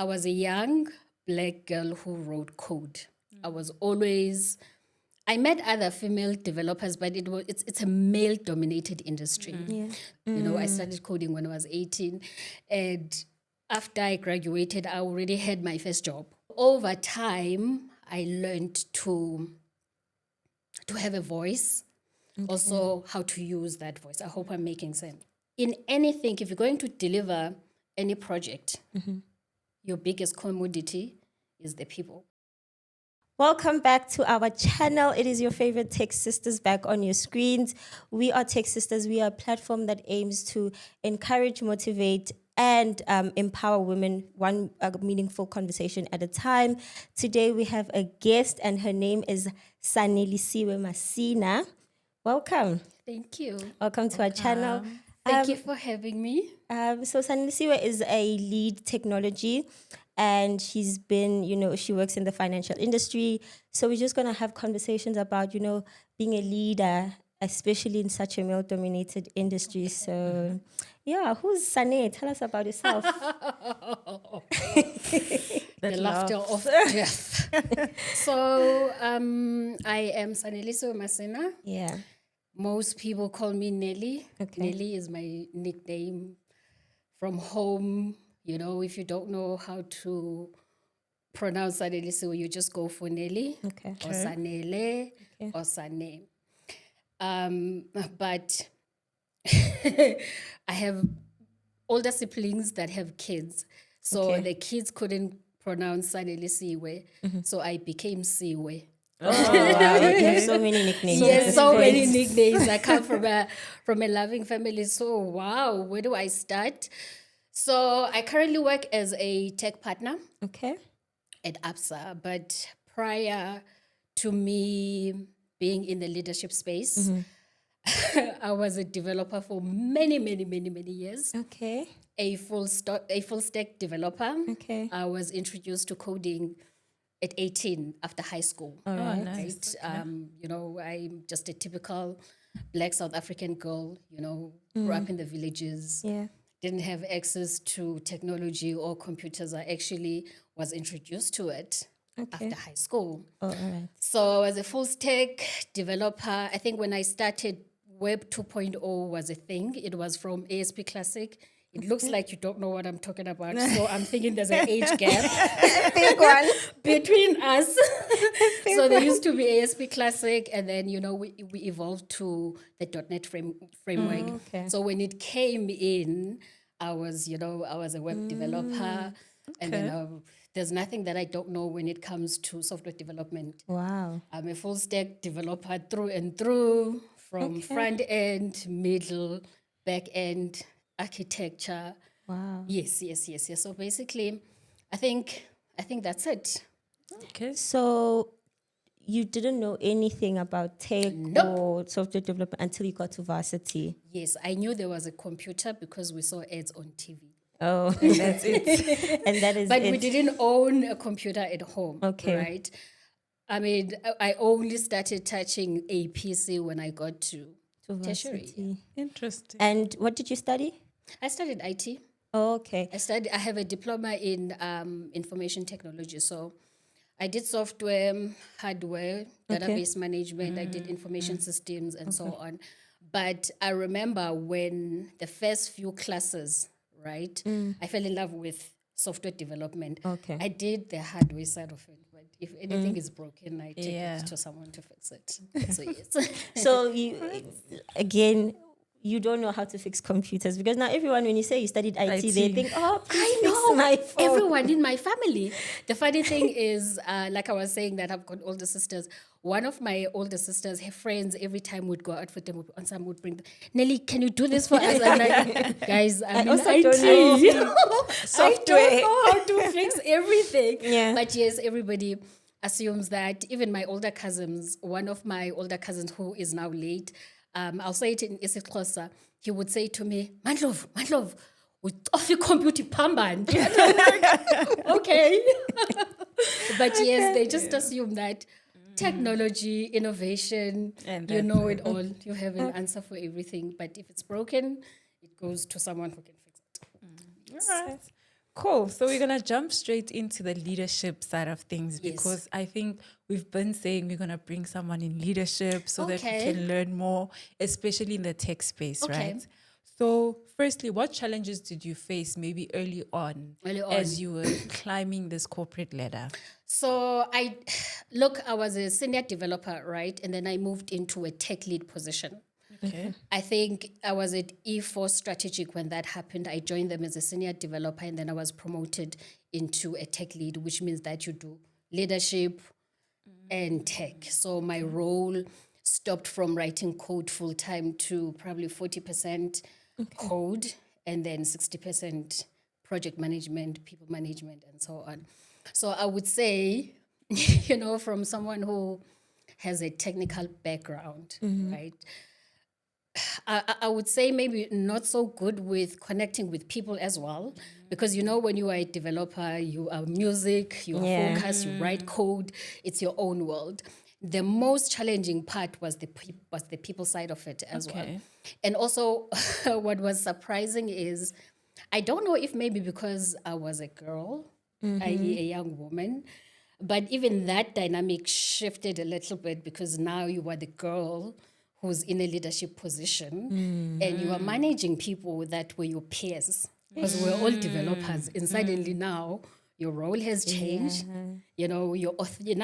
I was a young black girl who wrote code. I met other female developers, but it's a male dominated industry. I started coding when I was 18, and after I graduated, I already had my first job. Over time, I learned to have a voice, also how to use that voice. I hope I'm making sense. In anything, if you're going to deliver any project, your biggest commodity is the people. Welcome back to our channel. It is your favorite Tech Sisters back on your screens. We are Tech Sisters. We are a platform that aims to encourage, motivate, and empower women, one meaningful conversation at a time. Today we have a guest, and her name is Neli Masina. Welcome. Thank you. Welcome to our channel. Thank you for having me. So Saniso is a lead technology, and she's been, she works in the financial industry. So we're just going to have conversations about, being a leader, especially in such a male-dominated industry. So, yeah, who's Sane? Tell us about yourself. The laughter of death. So, I am Saniso Masina. Yeah. Most people call me Neli. Okay. Neli is my nickname from home. If you don't know how to pronounce Saniso, you just go for Neli, Okay. or Sanele, or Sane. But I have older siblings that have kids. So the kids couldn't pronounce Sanele Siwe. So I became Siwe. Oh, wow. You have so many nicknames. Yes, so many nicknames. I come from a loving family. So, wow, where do I start? So I currently work as a tech partner at APSA. But prior to me being in the leadership space, I was a developer for many, many, many, many years. Okay. A full stack developer. Okay. I was introduced to coding at 18 after high school. All right. Nice. Right? I'm just a typical Black South African girl, grew up in the villages. Yeah. Didn't have access to technology or computers. I actually was introduced to it after high school. Oh, all right. So as a full stack developer, I think when I started, Web 2.0 was a thing. It was from ASP Classic. It looks like you don't know what I'm talking about. So I'm thinking there's an age gap Big one. between us. So there used to be ASP Classic, and then, we evolved to the .NET framework. So when it came in, I was a web developer. And then there's nothing that I don't know when it comes to software development. Wow. I'm a full stack developer through and through, from front end, middle, back end, architecture. Wow. Yes. So basically, I think that's it. Okay. So you didn't know anything about tech or software development until you got to varsity? Yes, I knew there was a computer because we saw ads on TV. Oh, that's it. And that is but we didn't own a computer at home. Okay. Right? I mean, I only started touching a PC when I got to tertiary. Interesting. And what did you study? I studied IT. Oh, okay. I have a diploma in information technology. So I did software, hardware, database management. I did information systems and so on. But I remember when the first few classes, right, I fell in love with software development. Okay. I did the hardware side of it. But if anything is broken, I take it to someone to fix it. So, yes. So you don't know how to fix computers, because now everyone, when you say you studied IT, they think, please fix my phone. Everyone in my family. The funny thing is, like I was saying, that I've got older sisters. One of my older sisters, her friends, every time would go out for them, and some would bring them, Nelly, can you do this for us? I'm like, guys, I'm in IT. I don't know how to fix everything. Yeah. But yes, everybody assumes that. Even my older cousins, one of my older cousins who is now late, I'll say it in isiXhosa, he would say to me, Mandlov, off your computer pamband. Okay. But yes, they just assume that technology, innovation, you know it all. You have an answer for everything. But if it's broken, it goes to someone who can fix it. All right. Cool. So we're going to jump straight into the leadership side of things Yes. because I think we've been saying we're going to bring someone in leadership so that we Okay. can learn more, especially in the tech space, Okay. right? So firstly, what challenges did you face maybe early on as you were climbing this corporate ladder? So I was a senior developer, right? And then I moved into a tech lead position. Okay. I think I was at E4 Strategic when that happened. I joined them as a senior developer and then I was promoted into a tech lead, which means that you do leadership and tech. So my role stopped from writing code full time to probably 40% code and then 60% project management, people management, and so on. So I would say, from someone who has a technical background, right? I would say maybe not so good with connecting with people as well, because when you are a developer, you are music, you are focused, you write code, it's your own world. The most challenging part was the people side of it as well. And also, what was surprising is, I don't know if maybe because I was a girl, i.e. a young woman, but even that dynamic shifted a little bit because now you are the girl who's in a leadership position and you are managing people that were your peers because we're all developers. And suddenly now your role has changed. Now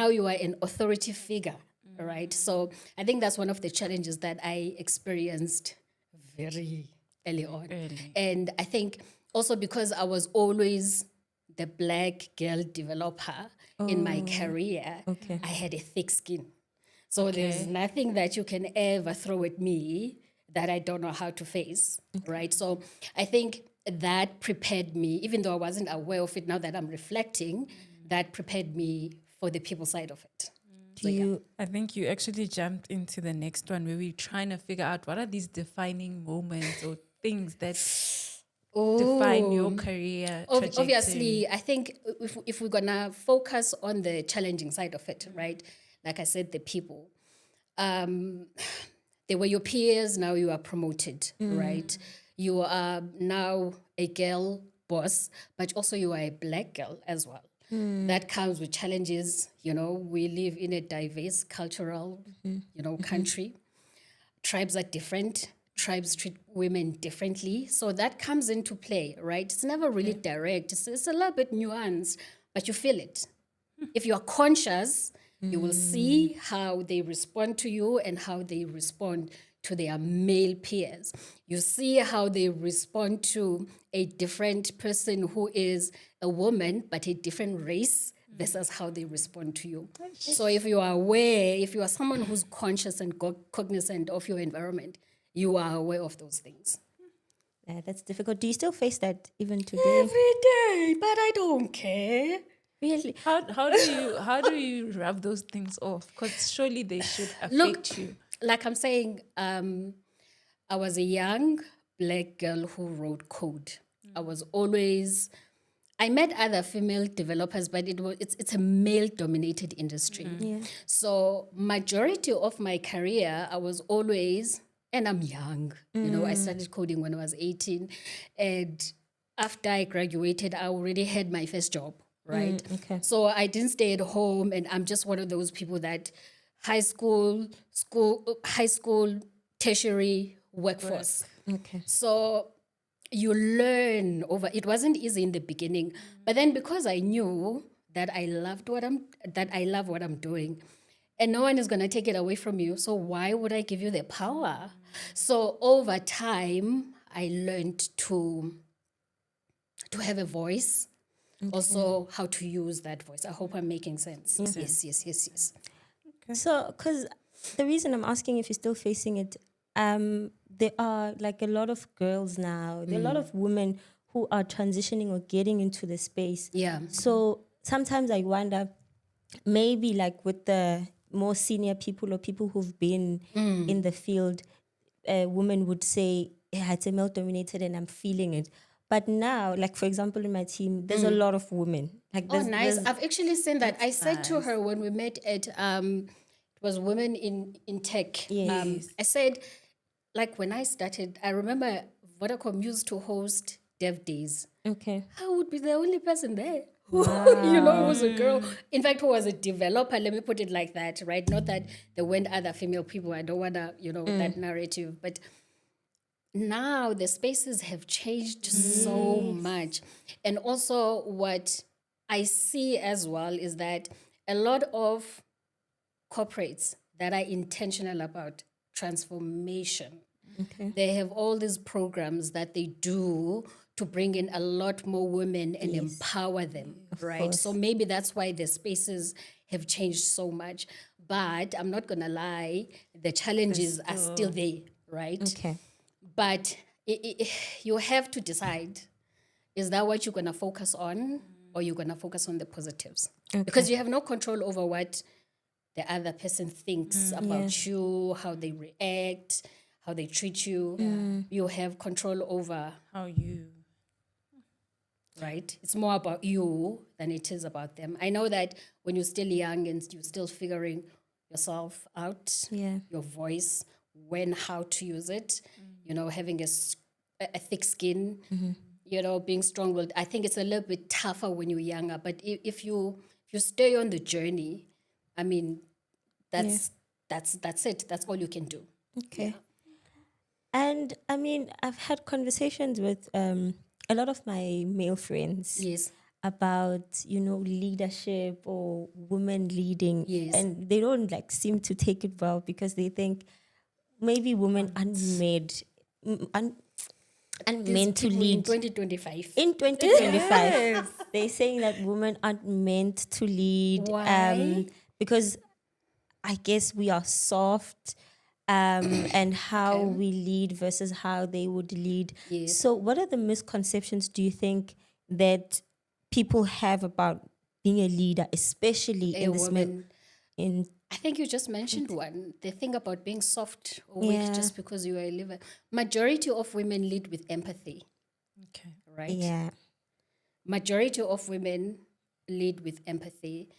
you are an authority figure, right? So I think that's one of the challenges that I experienced very early on. And I think also because I was always the black girl developer in my career, I had a thick skin. So there's nothing that you can ever throw at me that I don't know how to face, right? So I think that prepared me, even though I wasn't aware of it now that I'm reflecting, that prepared me for the people side of it. I think you actually jumped into the next one where we're trying to figure out what are these defining moments or things that define your career trajectory. Obviously, I think if we're gonna focus on the challenging side of it, right? Like I said, the people. They were your peers, now you are promoted, right? You are now a girl boss, but also you are a black girl as well. That comes with challenges. We live in a diverse cultural, country. Tribes are different. Tribes treat women differently. So that comes into play, right? It's never really direct. It's a little bit nuanced, but you feel it. If you are conscious, you will see how they respond to you and how they respond to their male peers. You see how they respond to a different person who is a woman, but a different race versus how they respond to you. So if you are aware, if you are someone who's conscious and cognizant of your environment, you are aware of those things. Yeah, that's difficult. Do you still face that even today? Every day, but I don't care. Really? How do you rub those things off? Because surely they should affect you. Like I'm saying, I was a young black girl who wrote code. I met other female developers, but it's a male-dominated industry. So majority of my career, I was always, and I'm young. I started coding when I was 18, and after I graduated, I already had my first job. Right. So I didn't stay at home, and I'm just one of those people that high school, tertiary, workforce. So you learn over. It wasn't easy in the beginning, but then because I knew that I love what I'm doing, and no one is gonna take it away from you. So why would I give you the power? So over time, I learned to have a voice. Also, how to use that voice. I hope I'm making sense. Yes. So, because the reason I'm asking if you're still facing it, there are like a lot of girls now, there are a lot of women who are transitioning or getting into the space. Yeah. So sometimes I wonder, maybe like with the more senior people or people who've been in the field, women would say, yeah, it's a male dominated and I'm feeling it. But now, like for example, in my team, there's a lot of women. Like, Oh, nice. I've actually seen that. I said to her when we met at it was women in tech. Yes. I said, like when I started, I remember Vodacom used to host Dev Days. Okay. I would be the only person there. Who was a girl. In fact, who was a developer. Let me put it like that, right? Not that there weren't other female people. I don't want to, that narrative. But now the spaces have changed so much. And also what I see as well is that a lot of corporates that are intentional about transformation, Okay. they have all these programs that they do to bring in a lot more women and empower them, right? course. So maybe that's why the spaces have changed so much. But I'm not going to lie, the challenges are still there, right? Okay. But you have to decide, is that what you're going to focus on, or you're going to focus on the positives? Because you have no control over what the other person thinks about you, how they react, how they treat you. You have control over, How you. right? It's more about you than it is about them. I know that when you're still young and you're still figuring yourself out, Yeah. your voice, when, how to use it, having a thick skin, being strong-willed. I think it's a little bit tougher when you're younger. But if you stay on the journey, I mean, that's it. That's all you can do. Okay. And I mean, I've had conversations with a lot of my male friends Yes. about, leadership or women leading. Yes. And they don't seem to take it well because they think maybe women aren't made, aren't meant to People lead. in 2025. In 2025, they're saying that women aren't meant to lead. Why? Because I guess we are soft, and how we lead versus how they would lead. Yes. So, what are the misconceptions do you think that people have about being a leader, especially A in this woman. in I think you just mentioned one. The thing about being soft or weak just because you are a leader. Majority of women lead with empathy, Okay. right? yeah, Majority of women lead with empathy.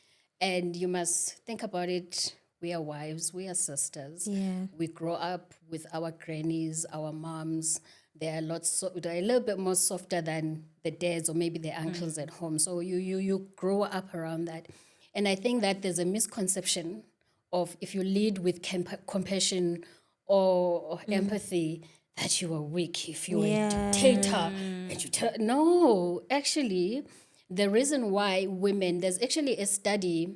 And you must think about it. We are wives, we are sisters. Yeah. We grow up with our grannies, our moms. They're a little bit more softer than the dads or maybe the uncles at home. So you grow up around that. And I think that there's a misconception of if you lead with compassion or empathy, that you are weak. If you're a dictator, no, actually, the reason why there's actually a study.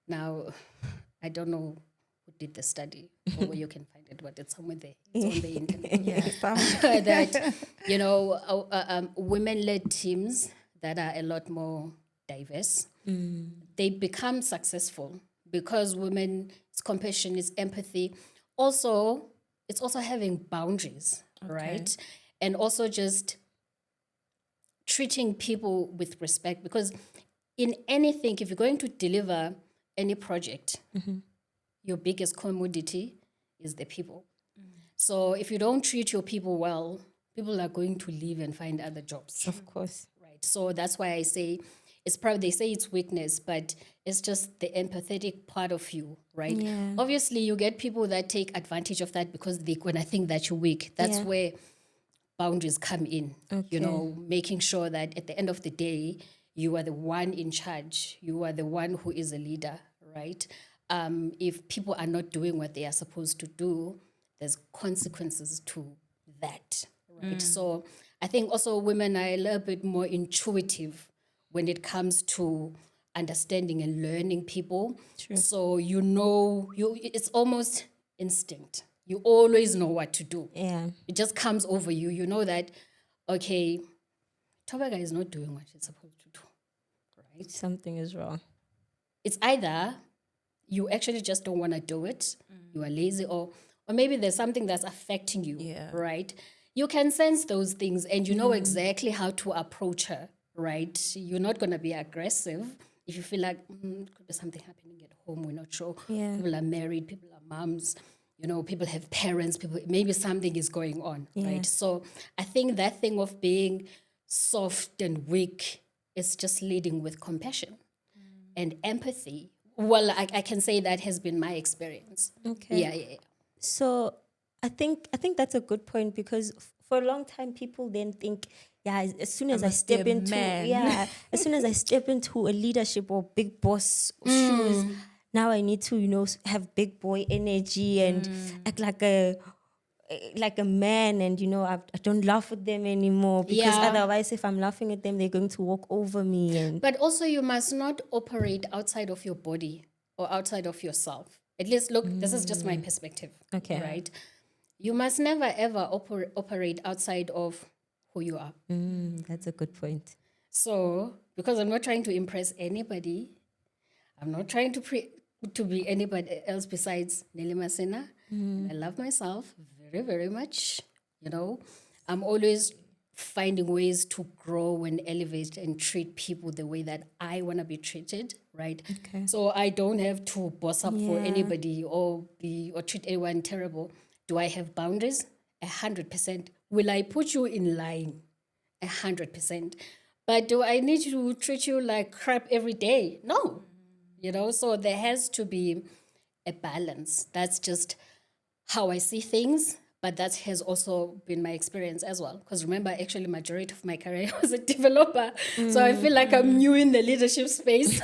Now, I don't know who did the study or where you can find it, but it's somewhere there. It's on the internet. That, women-led teams that are a lot more diverse, they become successful because women's compassion is empathy. Also, it's also having boundaries, right? And also just treating people with respect, because in anything, if you're going to deliver any project, your biggest commodity is the people. So if you don't treat your people well, people are going to leave and find other jobs. of course. Right. So that's why I say they say it's weakness, but it's just the empathetic part of you, right? Yeah. Obviously, you get people that take advantage of that because they when I think that you're weak. That's where boundaries come in. Making sure that at the end of the day, you are the one in charge. You are the one who is a leader, right? If people are not doing what they are supposed to do, there's consequences to that, right? So I think also women are a little bit more intuitive when it comes to understanding and learning people. True. So it's almost instinct. You always know what to do. Yeah. It just comes over you. You know that, okay, Tobaga is not doing what it's supposed to do, right? Something is wrong. It's either you actually just don't want to do it, you are lazy, or maybe there's something that's affecting you, right? You can sense those things and you know exactly how to approach her, right? You're not going to be aggressive if you feel like could be something happening at home, we're not sure. Yeah. People are married, people are moms, people have parents, maybe something is going on, right? So I think that thing of being soft and weak is just leading with compassion and empathy. Well, I can say that has been my experience. Okay. Yeah. So I think that's a good point because for a long time people then think yeah, as soon as I must be step a into man. as soon as I step into a leadership or big boss shoes, now I need to, have big boy energy and act like a man, and I don't laugh at them anymore, because Yeah. otherwise if I'm laughing at them, they're going to walk over me. And But also, you must not operate outside of your body or outside of yourself. At least, look, this is just my perspective. Okay. Right? You must never ever operate outside of who you are. that's a good point. So, because I'm not trying to impress anybody, I'm not trying to be anybody else besides Neli Masina. And I love myself very, very much. I'm always finding ways to grow and elevate and treat people the way that I want to be treated, right? Okay. So I don't have to boss up for Yeah. anybody or treat anyone terrible. Do I have boundaries? 100%. Will I put you in line? 100%. But do I need to treat you like crap every day? No. So there has to be a balance. That's just how I see things, but that has also been my experience as well. Because remember, actually, majority of my career was a developer, so I feel like I'm new in the leadership space.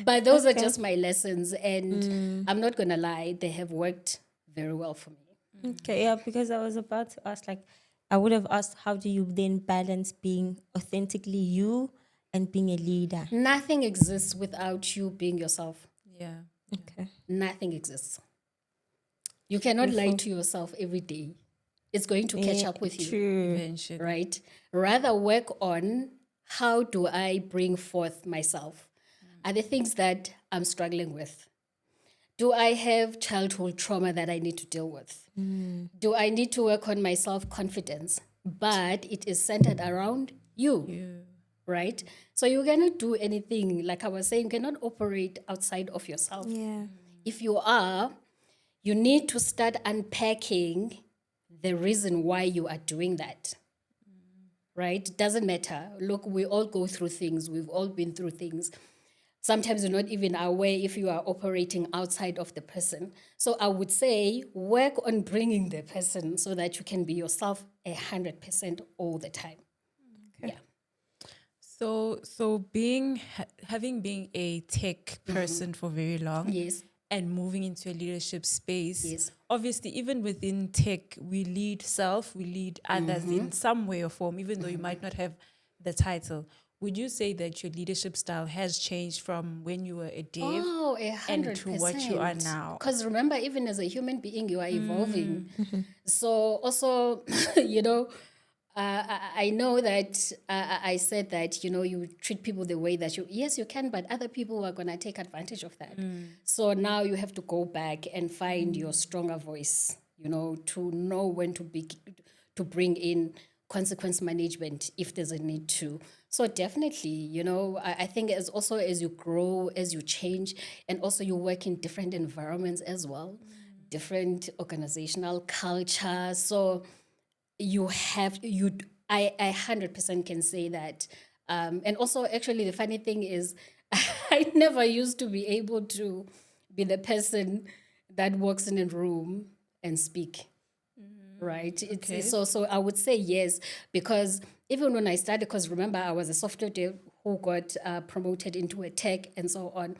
But those are just my lessons, and I'm not gonna lie, they have worked very well for me. Okay, yeah, because I was about to ask, I would have asked, how do you then balance being authentically you and being a leader? Nothing exists without you being yourself. Yeah. Okay. Nothing exists. You cannot lie to yourself every day. It's going to catch up with you. True. Eventually. Right? Rather work on, how do I bring forth myself? Are the things that I'm struggling with? Do I have childhood trauma that I need to deal with? Do I need to work on my self-confidence? But it is centered around you, right? So you cannot do anything, like I was saying, you cannot operate outside of yourself. Yeah. If you are, you need to start unpacking the reason why you are doing that. Right? It doesn't matter. Look, we all go through things. We've all been through things. Sometimes you're not even aware if you are operating outside of the person. So I would say work on bringing the person so that you can be yourself 100% all the time. Okay. Yeah. So having been a tech person for very long, Yes. and moving into a leadership space, Yes. obviously, even within tech, we lead self, we lead others in some way or form, even though you might not have the title. Would you say that your leadership style has changed from when you were a dev Oh, and 100%. to what you are now? Because remember, even as a human being, you are evolving. So also, you know, I know that I said that, you treat people the way that yes, you can, but other people are going to take advantage of that. So now you have to go back and find your stronger voice, to know when to bring in consequence management if there's a need to. So definitely, I think as you grow, as you change, and also you work in different environments as well, different organizational culture. So I 100% can say that. And also, actually, the funny thing is, I never used to be able to be the person that walks in a room and speak. Right? It's so I would say yes, because even when I started, because remember, I was a software dev who got promoted into a tech and so on.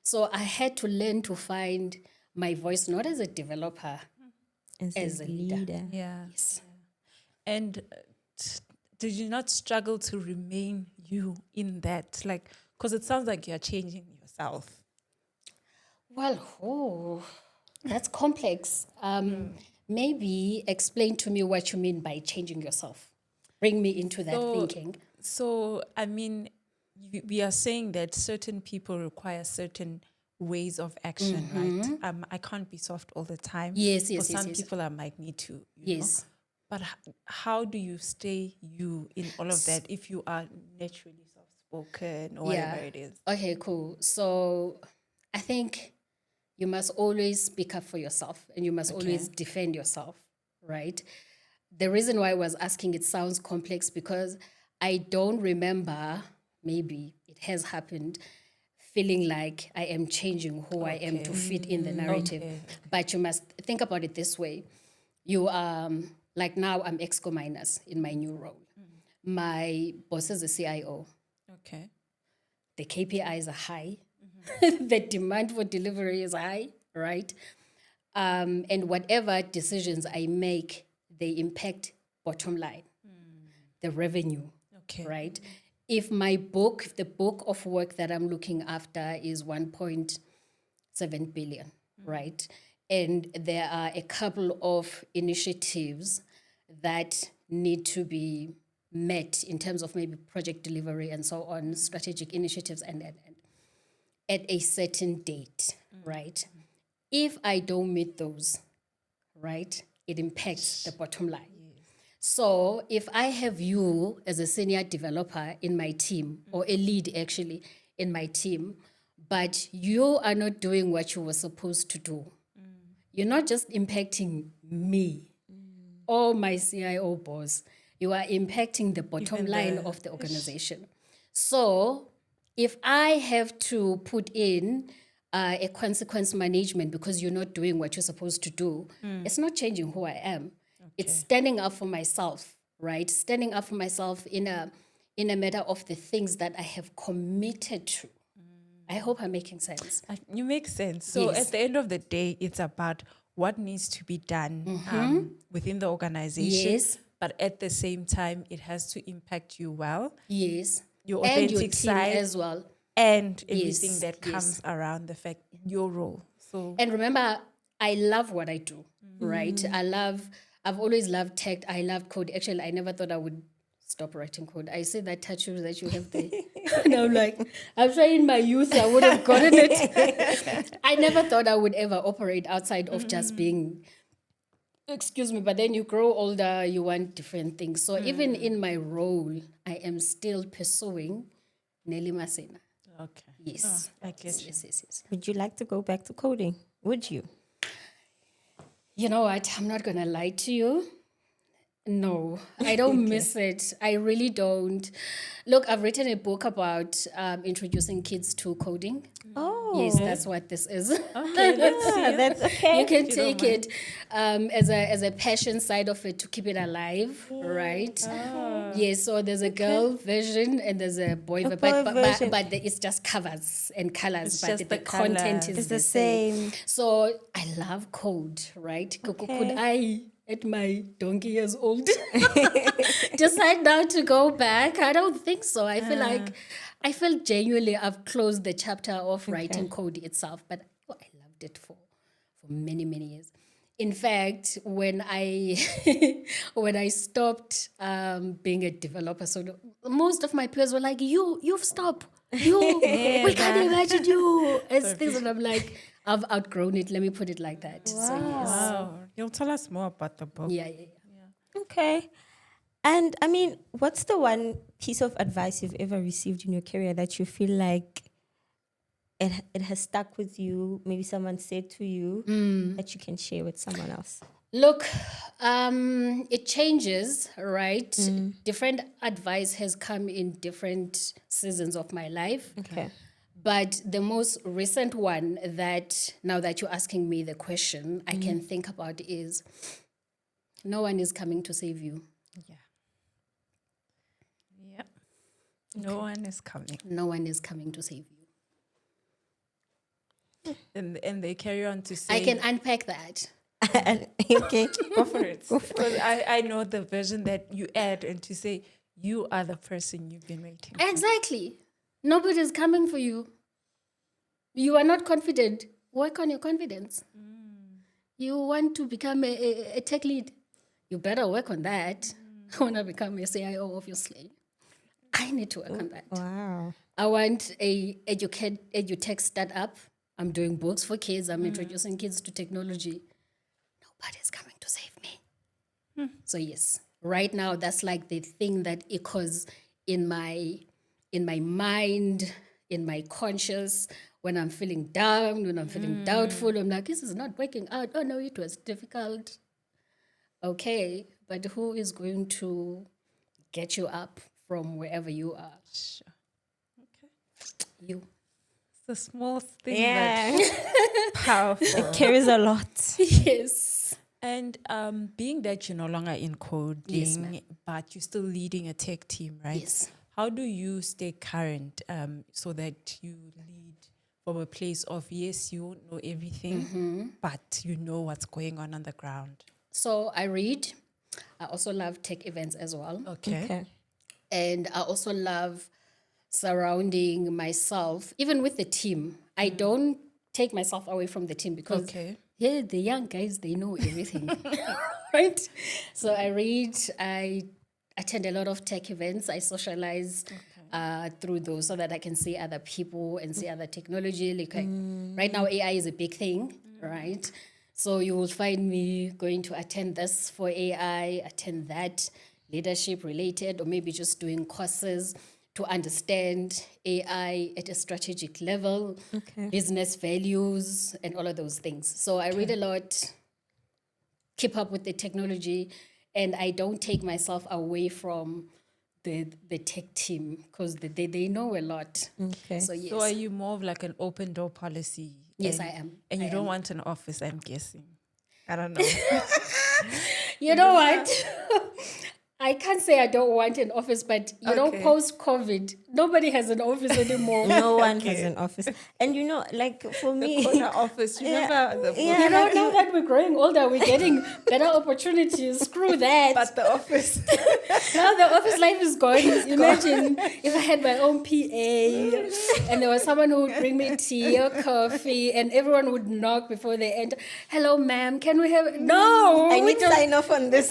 So I had to learn to find my voice, not as a developer, as a leader. Yeah. Yes. And did you not struggle to remain you in that? Because it sounds like you're changing yourself. Well, that's complex. Maybe explain to me what you mean by changing yourself. Bring me into that thinking. So, I mean, we are saying that certain people require certain ways of action, right? I can't be soft all the time. Yes, For yes, yes, some yes. people, I might need to, you know. Yes. But how do you stay you in all of that if you are naturally soft-spoken or whatever it is? Okay, cool. So I think you must always speak up for yourself and you must always defend yourself, right? The reason why I was asking, it sounds complex because I don't remember, maybe it has happened, feeling like I am changing who I am to fit in the narrative. Okay. But you must think about it this way. You Like now, I'm Exco minus in my new role. My boss is a CIO. Okay. The KPIs are high. The demand for delivery is high, right? And whatever decisions I make, they impact bottom line, the revenue, Okay. right? If the book of work that I'm looking after is 1.7 billion, right? And there are a couple of initiatives that need to be met in terms of maybe project delivery and so on, strategic initiatives and at a certain date, right? If I don't meet those, right, it impacts the bottom line. So if I have you as a senior developer in my team, or a lead actually in my team, but you are not doing what you were supposed to do, you're not just impacting me or my CIO boss, you are impacting the bottom line of the organization. So if I have to put in a consequence management because you're not doing what you're supposed to do, it's not changing who I am. It's standing up for myself, right? Standing up for myself in a matter of the things that I have committed to. I hope I'm making sense. You make sense. So Yes. at the end of the day, it's about what needs to be done within the organization. Yes. But at the same time, it has to impact you well, Yes. your And your authentic team side as well. and everything Yes, that yes. comes around the fact, your role. So And remember, I love what I do, right? I've always loved tech. I love code. Actually, I never thought I would stop writing code. I see that tattoo that you have there. And I'm like, I'm sure in my youth I would have gotten it. I never thought I would ever operate outside of just being, excuse me, but then you grow older, you want different things. So even in my role, I am still pursuing Neli Masina. okay. Yes. I get you. Yes. Would you like to go back to coding? Would you? You know what? I'm not going to lie to you. No, I don't miss it. I really don't. Look, I've written a book about introducing kids to coding. Oh, Yes, that's what this is. Okay, let's see. yeah, that's okay. You can you don't take it as a passion side of it to keep it alive, right? Yes, so there's a girl version and there's a boy version, boy version. but it's just covers and colors, It's but just the the content colours. is It's the the same. same. So I love code, right? Okay. Could I, at my donkey years old, decide now to go back? I don't think so. I feel genuinely I've closed the chapter of writing code itself, but I loved it for many, many years. In fact, when I when I stopped being a developer, so most of my peers were like, "You've stopped. We can't imagine you." As things, and I'm like, I've outgrown it. Let me put it like that. So yes, Wow. You'll tell us more about the book. yeah. Okay. And I mean, what's the one piece of advice you've ever received in your career that you feel like it has stuck with you? Maybe someone said to you that you can share with someone else. Look, it changes, right? Different advice has come in different seasons of my life. Okay. But the most recent one that, now that you're asking me the question, I can think about is, no one is coming to save you. Yeah. Yeah. No one is coming. No one is coming to save you. And they carry on to say, I can unpack that. Okay. go for it. Because I know the version that you add and to say, you are the person you've been waiting for. Exactly. Nobody is coming for you. You are not confident. Work on your confidence. You want to become a tech lead. You better work on that. I want to become a CIO, obviously. I need to work on that. Wow. I want a edutech startup. I'm doing books for kids. I'm introducing kids to technology. Nobody's coming to save me. So yes, right now that's like the thing that echoes in my mind, in my conscious. When I'm feeling down, when I'm feeling doubtful, I'm like, this is not working out. Oh no, it was difficult. Okay, but who is going to get you up from wherever you are? Sure. Okay. You. It's the smallest thing Yeah. that's powerful. It carries a lot. Yes. And being that you're no longer in coding, Yes, ma'am. but you're still leading a tech team, right? Yes. How do you stay current so that you lead from a place of, yes, you won't know everything, but you know what's going on the ground? So I read. I also love tech events as well. Okay. And I also love surrounding myself, even with the team. I don't take myself away from the team because Okay. yeah, the young guys, they know everything, right? So I read, I attend a lot of tech events, I socialize through those so that I can see other people and see other technology. Like right now, AI is a big thing, right? So you will find me going to attend this for AI, attend that, leadership related, or maybe just doing courses to understand AI at a strategic level, business values, and all of those things. So I read a lot, keep up with the technology, and I don't take myself away from the tech team because they know a lot. Okay. So yes, So are you more of like an open door policy? Yes, and, I am. And you I don't am. want an office, I'm guessing. I don't know. You know what? I can't say I don't want an office, but Okay. post-COVID, nobody has an office anymore. No one has Okay. an office. And like for The me, corner office, remember the You know, now that we're growing older, we're getting better opportunities. Screw that. but the office. Now the office life is gone. Imagine if I had my own PA and there was someone who would bring me tea or coffee and everyone would knock before they enter. Hello, ma'am, can we have... No, I we need to don't. sign off on this.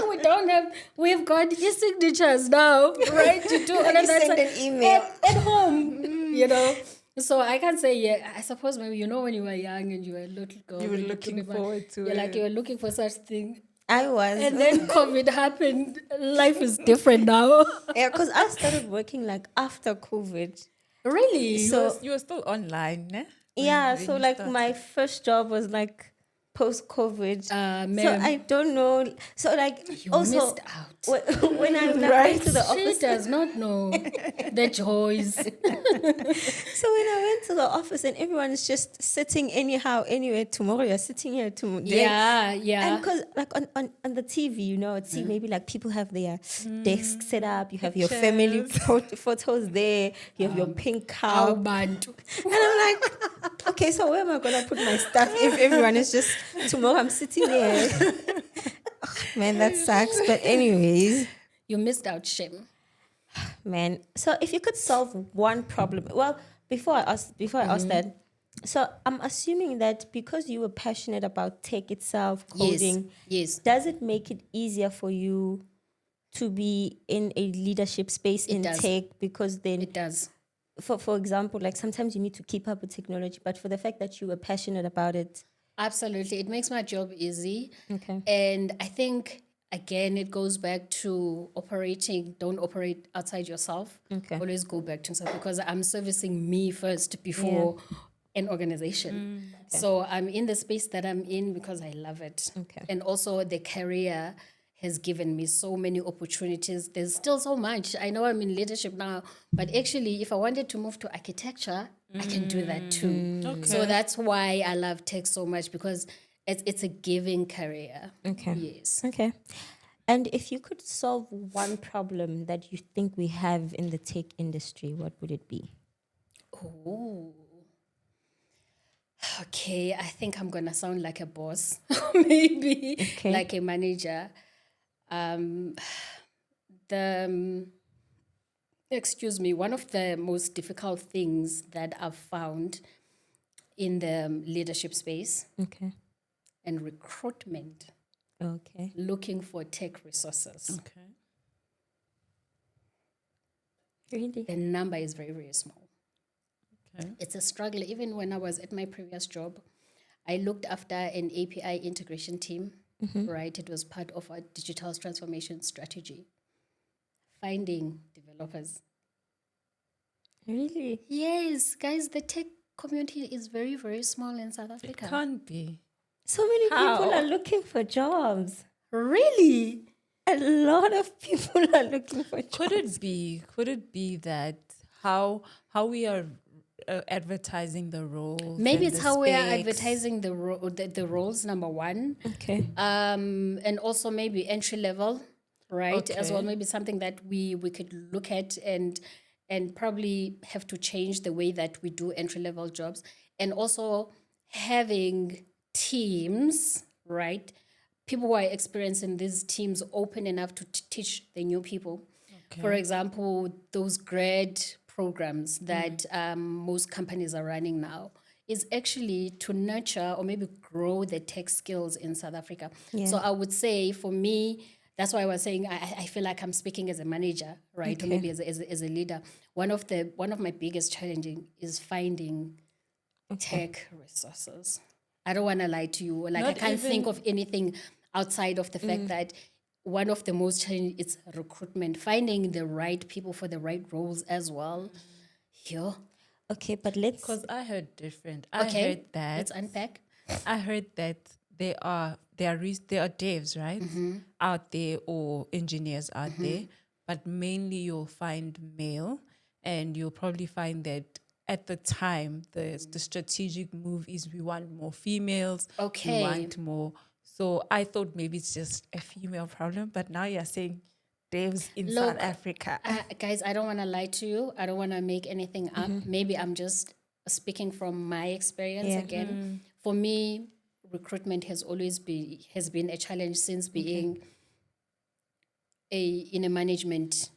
We don't have... We've got e-signatures now, right? To do all of You that send an email. at home, you know. So I can say, yeah, I suppose maybe, when you were young and you were a little girl. You were little looking people, forward to you're like, it. you were looking for such thing. I was. And then COVID happened. Life is different now. Yeah, because I started working like after COVID. Really? So You were still online, ne? yeah, when so you like started. my first job was like post-COVID. So Ma'am, I don't know. So like you also missed out. when I went to the She office, does not know the joys. so when I went to the office and everyone is just sitting anyhow, anywhere. Tomorrow you're sitting here. Yeah. And because like on the TV, I'd see maybe like people have their desk set up. You have your family photos there. You have your pink cow. Bantu. And I'm like, okay, so where am I going to put my stuff if everyone is just, tomorrow I'm sitting here. Man, that sucks. But anyways, You missed out, Shem. man. So if you could solve one problem, well, before I ask that, so I'm assuming that because you were passionate about tech itself, coding, Yes. does it make it easier for you to be in a leadership space in does. tech? Because then It does. for example, like sometimes you need to keep up with technology, but for the fact that you were passionate about it. Absolutely. It makes my job easy. Okay. And I think, again, it goes back to don't operate outside yourself. Okay. Always go back to yourself because I'm servicing me first before an organization. So I'm in the space that I'm in because I love it. Okay. And also the career has given me so many opportunities. There's still so much. I know I'm in leadership now, but actually if I wanted to move to architecture, I can do that too. Okay. So that's why I love tech so much because it's a giving career. Okay. Yes. Okay. And if you could solve one problem that you think we have in the tech industry, what would it be? Oh. Okay, I think I'm gonna sound like a boss, maybe like a manager. Excuse me, one of the most difficult things that I've found in the leadership space Okay. and recruitment, Okay. looking for tech resources. Okay. Really? The number is very, very small. Okay. It's a struggle. Even when I was at my previous job, I looked after an API integration team, right? It was part of our digital transformation strategy. Finding developers. Really? Yes, guys, the tech community is very, very small in South It Africa. can't be. So many How? people are looking for jobs. Really? A lot of people are looking for jobs. Could it be that how we are advertising the roles. Maybe and it's the how we are specs. advertising the roles, number one. Okay. And also maybe entry level, right? As well, Okay. maybe something that we could look at and probably have to change the way that we do entry level jobs. And also having teams, right? People who are experiencing these teams open enough to teach the new people. For example, those grad programs that most companies are running now is actually to nurture or maybe grow the tech skills in South Africa. So I would say for me, that's why I was saying I feel like I'm speaking as a manager, right? Or maybe as a leader. One of my biggest challenges is finding tech resources. I don't want to lie to you. Like I Not can't think even- of anything outside of the fact that one of the most challenging is recruitment, finding the right people for the right roles as well. Yeah. Okay, but let's. Because I heard different. I Okay. heard that. Let's unpack. I heard that there are devs, right, out there, or engineers out there, but mainly you'll find male, and you'll probably find that at the time the strategic move is we want more females. Okay. We want more. So I thought maybe it's just a female problem, but now you're saying devs in South Look, Africa. Guys, I don't want to lie to you. I don't want to make anything up. Maybe I'm just speaking from my experience Yeah. again. For me, recruitment has been a challenge since being in a management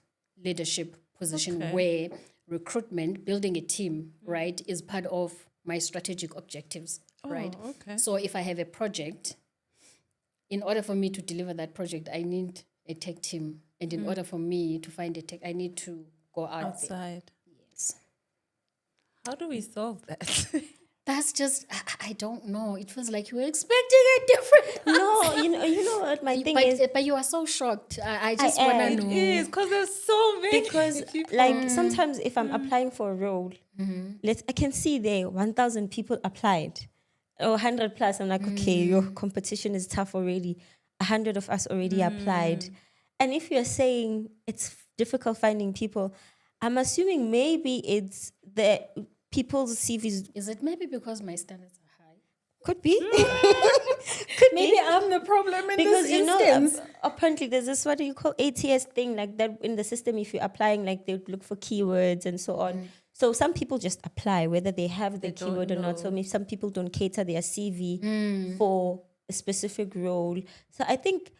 leadership position Okay. where recruitment, building a team, right, is part of my strategic objectives, right? Okay. So if I have a project, in order for me to deliver that project, I need a tech team. And in order for me to find a tech, I need to go out there. Outside. Yes. How do we solve that? That's just, I don't know. It feels like you were expecting a different No, you know what my thing is. but you are so shocked. I just want am. to know. It is because there's so many Because people. like sometimes if I'm applying for a role, I can see there 1,000 people applied or 100 plus. I'm like, okay, your competition is tough already. 100 of us already applied. And if you're saying it's difficult finding people, I'm assuming maybe it's the people's CVs. Is it maybe because my standards are high? Could be. Maybe I'm the problem in Because this you know, instance. apparently there's this what do you call ATS thing like that in the system. If you're applying, like they would look for keywords and so on. So some people just apply whether they have the don't keyword or not. So know. maybe some people don't cater their CV for a specific role. So I think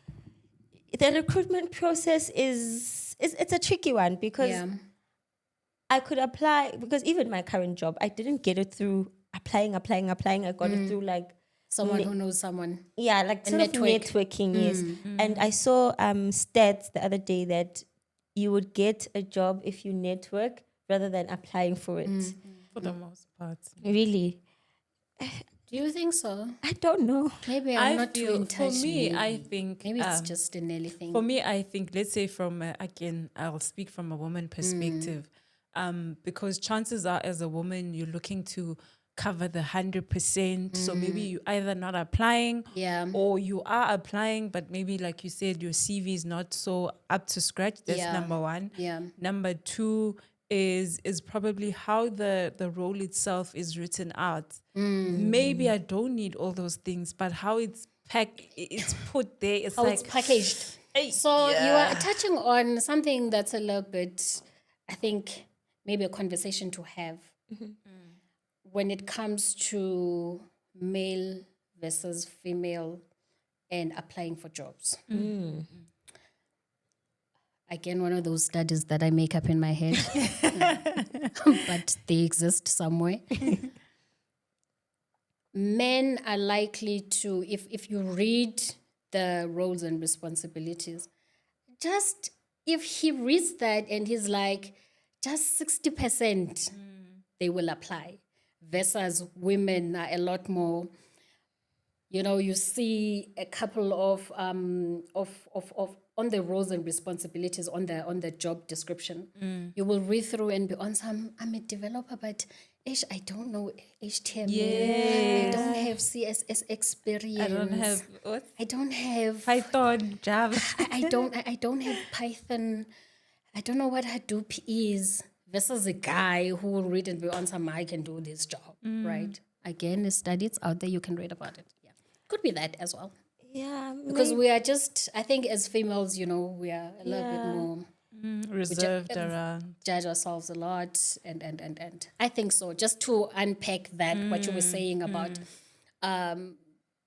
the recruitment process is it's a tricky one because Yeah. I could apply because even my current job, I didn't get it through applying. I got it through like Someone who knows someone. yeah, like A sort of network. networking, yes. And I saw stats the other day that you would get a job if you network rather than applying for it. For the most part. Really? Do you think so? I don't know. Maybe I'm not too in touch. For me, maybe. I think Maybe it's just a Nelly thing. For me, I think, let's say from, again, I'll speak from a woman perspective, because chances are as a woman, you're looking to cover the 100%. So maybe you either not applying Yeah. or you are applying, but maybe like you said, your CV is not so up to scratch. That's Yeah. number one. Yeah. Number two is probably how the role itself is written out. Maybe I don't need all those things, but how it's it's put there, it's How like it's packaged. Hey, So you yeah. are touching on something that's a little bit, I think, maybe a conversation to have when it comes to male versus female and applying for jobs. Again, one of those studies that I make up in my head, but they exist somewhere. Men are likely to, if you read the roles and responsibilities, just if he reads that and he's like, just 60% they will apply, versus women are a lot more. You know, you see a couple of on the roles and responsibilities on the job description. You will read through and be on some. I'm a developer, but I don't know HTML. I don't have CSS experience. I don't have what? I don't have Python, Java. I don't have Python. I don't know what Hadoop is. versus a guy who will read and be on some, I can do this job, right? Again, a study, it's out there, you can read about it. Yeah. Could be that as well. Yeah, Because we are just, I think as females, we are a little bit Yeah. more Reserved around. judge ourselves a lot and I think so. Just to unpack that, what you were saying about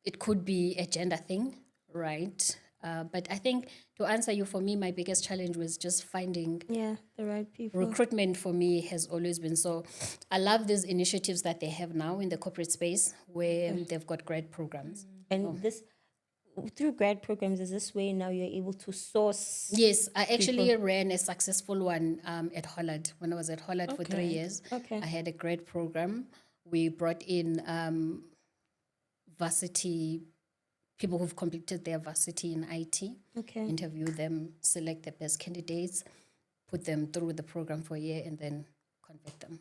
it could be a gender thing, right? But I think to answer you, for me, my biggest challenge was just finding the right people. recruitment. For me has always been so. I love these initiatives that they have now in the corporate space where they've got grad programs. And this, through grad programs, is this way now you're able to source? Yes, I actually ran a successful one at Hollard. When I was at Hollard for 3 years, Okay. I had a grad program. We brought in varsity people who've completed their varsity in IT, Okay. interview them, select the best candidates, put them through the program for a year, and then convert them.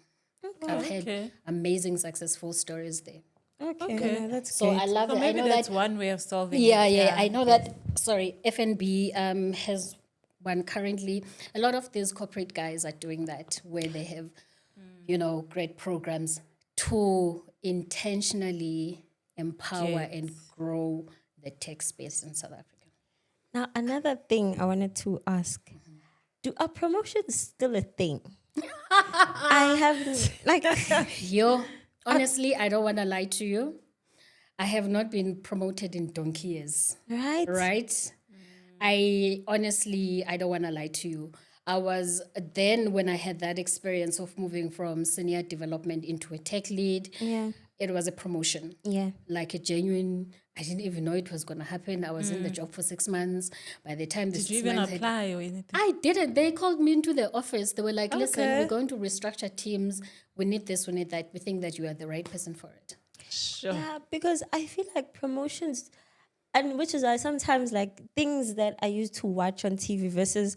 I've had amazing successful stories there. Okay. No, that's So great. I love So it. I maybe know that's that. one way of solving Yeah, it. yeah. I know that. Sorry, FNB has one currently. A lot of these corporate guys are doing that, where they have, great programs to intentionally empower and grow the tech space in South Africa. Now, another thing I wanted to ask: are promotions still a thing? I have Honestly, I don't want to lie to you. I have not been promoted in donkey years. right. Right? I don't want to lie to you. I was then, when I had that experience of moving from senior development into a tech lead, it was a promotion. Yeah. Like a genuine, I didn't even know it was going to happen. I was in the job for 6 months. By the time the Did 6 you even months apply or anything? I didn't. They called me into the office. They were like, listen, Okay. we're going to restructure teams. We need this, we need that. We think that you are the right person for it. Sure. Yeah, because I feel like promotions, and which is why sometimes like things that I used to watch on TV versus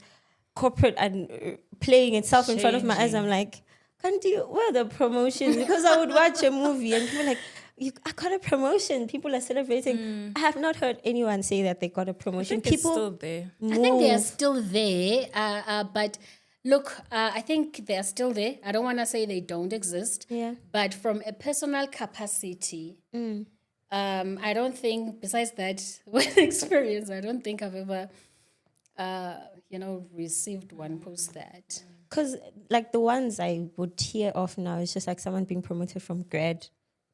corporate and playing itself in front of my eyes, I'm like, where are the promotions? Because I would watch a movie and people like, I got a promotion. People are celebrating. I have not heard anyone say that they got a I promotion. think it's People still there. I think they are move. still there. But look, I think they are still there. I don't want to say they don't exist. Yeah. But from a personal capacity, I don't think, besides that, with experience, I don't think I've ever, received one post that. Because like the ones I would hear of now is just like someone being promoted from grad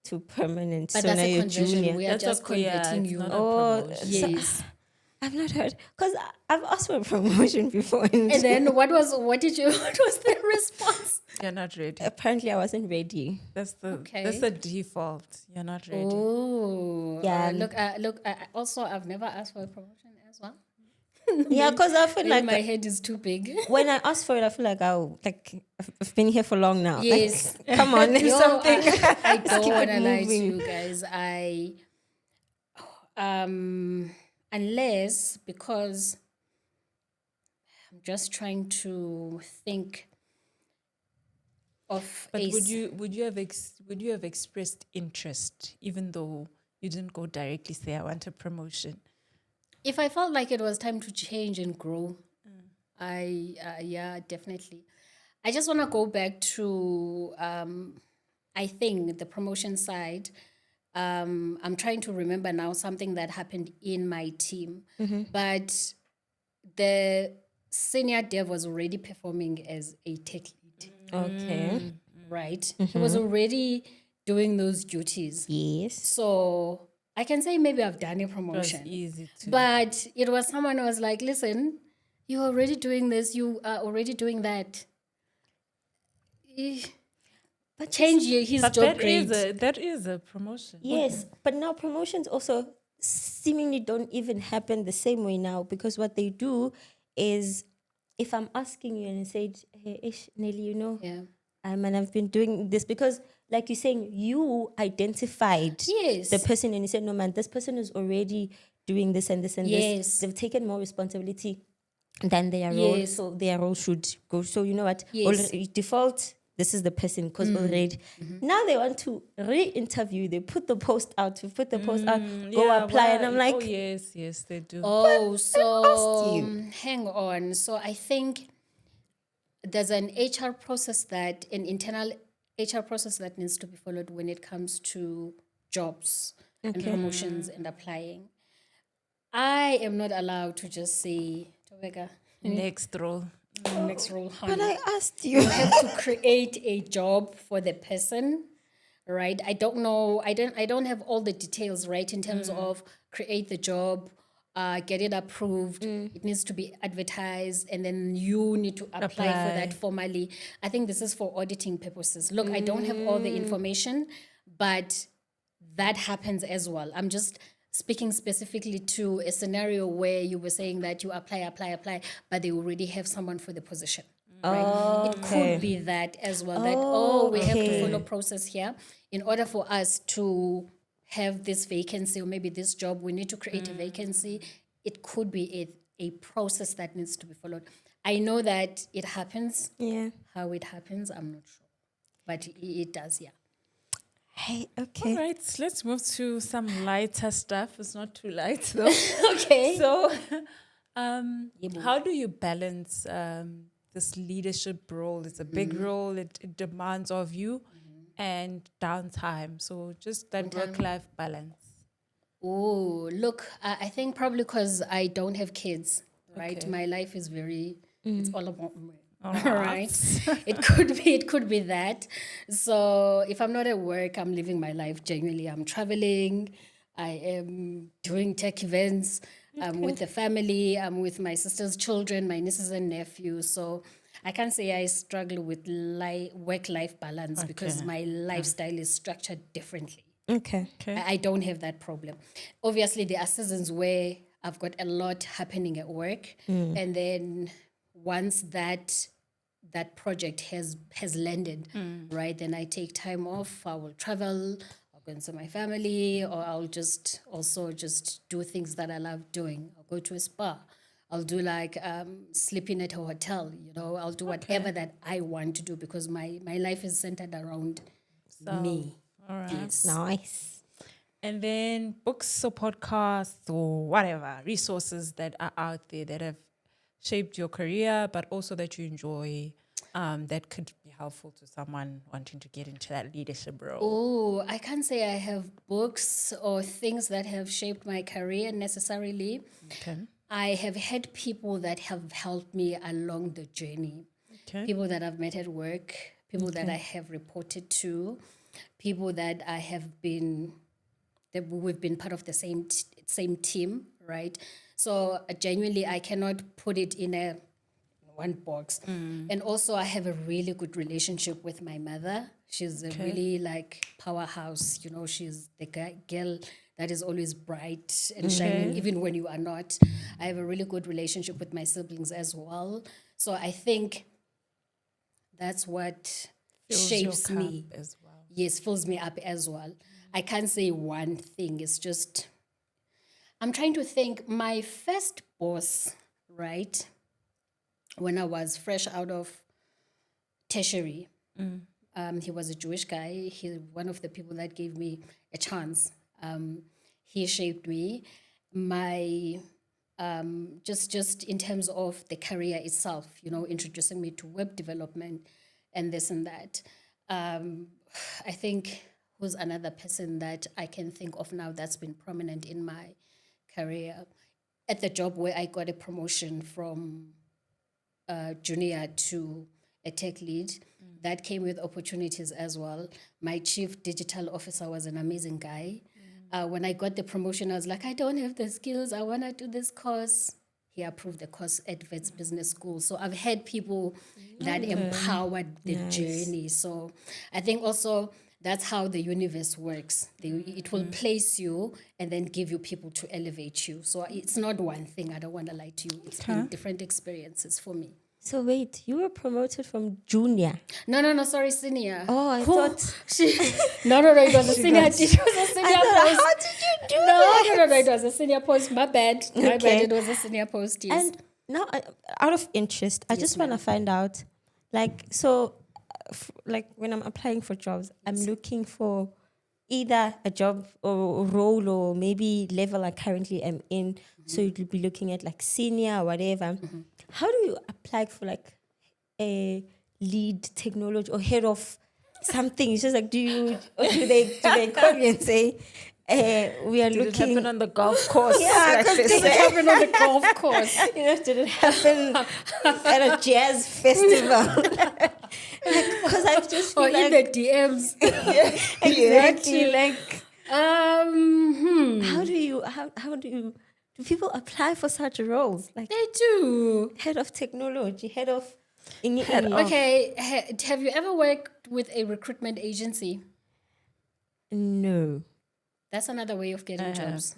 to permanent. But So that's now a you're conversion. junior. We are That's just converting it's you. not a Oh, promotion. Yes. I've not heard, because I've asked for a promotion before. And And then what was the response? You're not ready. apparently I wasn't ready. That's Okay. the default. You're not ready. Oh, Yeah. Look. Also, I've never asked for a promotion as well. Yeah, because I feel Maybe like my head is too big. when I ask for it, I feel like I've been here for long now. Like, Yes. come on, do something. I don't keep want it to lie to moving. you guys. Unless, because I'm just trying to think of But a would you have expressed interest even though you didn't go directly say I want a promotion? if I felt like it was time to change and grow, definitely. I just want to go back to, I think, the promotion side. I'm trying to remember now something that happened in my team, but the senior dev was already performing as a tech lead, Okay. right? He was already doing those duties. Yes. So I can say maybe I've done a It was promotion. easy to. But it was someone who was like, listen, you're already doing this, you are already doing that. But Change his but job grade. that is a promotion. yes, but now promotions also seemingly don't even happen the same way now, because what they do is, if I'm asking you and I said, hey, Neli, Yeah. and I've been doing this because, like you're saying, you identified Yes. the person and you said, no, man, this person is already doing this and this and Yes. this. They've taken more responsibility than their role, Yes. so their role should go. So you know what? Yes. Default, this is the person, because already. Now they want to re-interview. They put the post out. Go apply. And I'm like, oh yes, they do. Oh, so you? hang on. So I think there's an internal HR process that needs to be followed when it comes to jobs and promotions and applying. I am not allowed to just say, Tobeka, Next role. next role, honey. But I asked you. You have to create a job for the person, right? I don't know. I don't have all the details, right, in terms of create the job, get it approved. It needs to be advertised, and then you need to apply for that formally. I think this is for auditing purposes. Look, I don't have all the information, but that happens as well. I'm just speaking specifically to a scenario where you were saying that you apply, but they already have someone for the position. Right? It could be that as well. That we have to follow process here in order for us to have this vacancy or maybe this job. We need to create a vacancy. It could be a process that needs to be followed. I know that it happens. Yeah. How it happens, I'm not sure, but it does. Yeah. Hey, okay. All right, let's move to some lighter stuff. It's not too light though. Okay. So, how do you balance this leadership role? It's a big role. It demands of you, and downtime. So just that work-life balance. Oh, look, I think probably because I don't have kids, right? Okay. My life is very, it's all about me. All right. It could be that. So if I'm not at work, I'm living my life genuinely. I'm traveling. I am doing tech events. I'm with the family. I'm with my sister's children, my nieces and nephews. So I can't say I struggle with work-life balance because my lifestyle is structured differently. Okay. I don't have that problem. Obviously, there are seasons where I've got a lot happening at work, and then once that project has landed, right, then I take time off. I will travel. I'll go and see my family, or I'll just do things that I love doing. I'll go to a spa. I'll do like sleeping at a hotel. I'll do whatever that I want to do because my life is centered around me. All right. Yes. Nice. And then books or podcasts or whatever, resources that are out there that have shaped your career, but also that you enjoy, that could be helpful to someone wanting to get into that leadership role. Oh, I can't say I have books or things that have shaped my career necessarily. Okay. I have had people that have helped me along the journey. Okay. People that I've met at work, people that I have reported to, people that we've been part of the same team, right? So genuinely, I cannot put it in one box. And also, I have a really good relationship with my mother. She's a really like powerhouse. She's the girl that is always bright and shining, even when you are not. I have a really good relationship with my siblings as well. So I think that's what shapes me. As well. Yes, fills me up as well. I can't say one thing. It's just, I'm trying to think. My first boss, right, when I was fresh out of tertiary, he was a Jewish guy. He's one of the people that gave me a chance. He shaped me. My just in terms of the career itself, introducing me to web development and this and that. I think who's another person that I can think of now that's been prominent in my career at the job where I got a promotion from junior to a tech lead. That came with opportunities as well. My chief digital officer was an amazing guy. When I got the promotion, I was like, I don't have the skills. I want to do this course. He approved the course at Vets Business School. So I've had people that empowered the journey. So I think also that's how the universe works. It will place you and then give you people to elevate you. So it's not one thing. I don't want to lie to you. It's been different experiences for me. So wait, you were promoted from junior. No, sorry, senior. Oh, I thought No, it was a senior. It was a senior post. how did you do No, it was a senior post. My bad. It was a senior post. Yes. And now, out of interest, I just want to find out, like when I'm applying for jobs, I'm looking for either a job or role or maybe level I currently am in. So you'll be looking at like senior or whatever. How do you apply for like a lead technology or head of something? It's just like, do they call you and say, we are Did it looking? happen on the golf course? Yeah, like 'cause they did say? it Happen on the golf course. did it happen at a jazz festival? Because I just feel Or in like the DMs. exactly like They how do people apply for such roles like do. head of technology, head of Okay, have you ever worked with a recruitment agency? No. That's another way of getting jobs.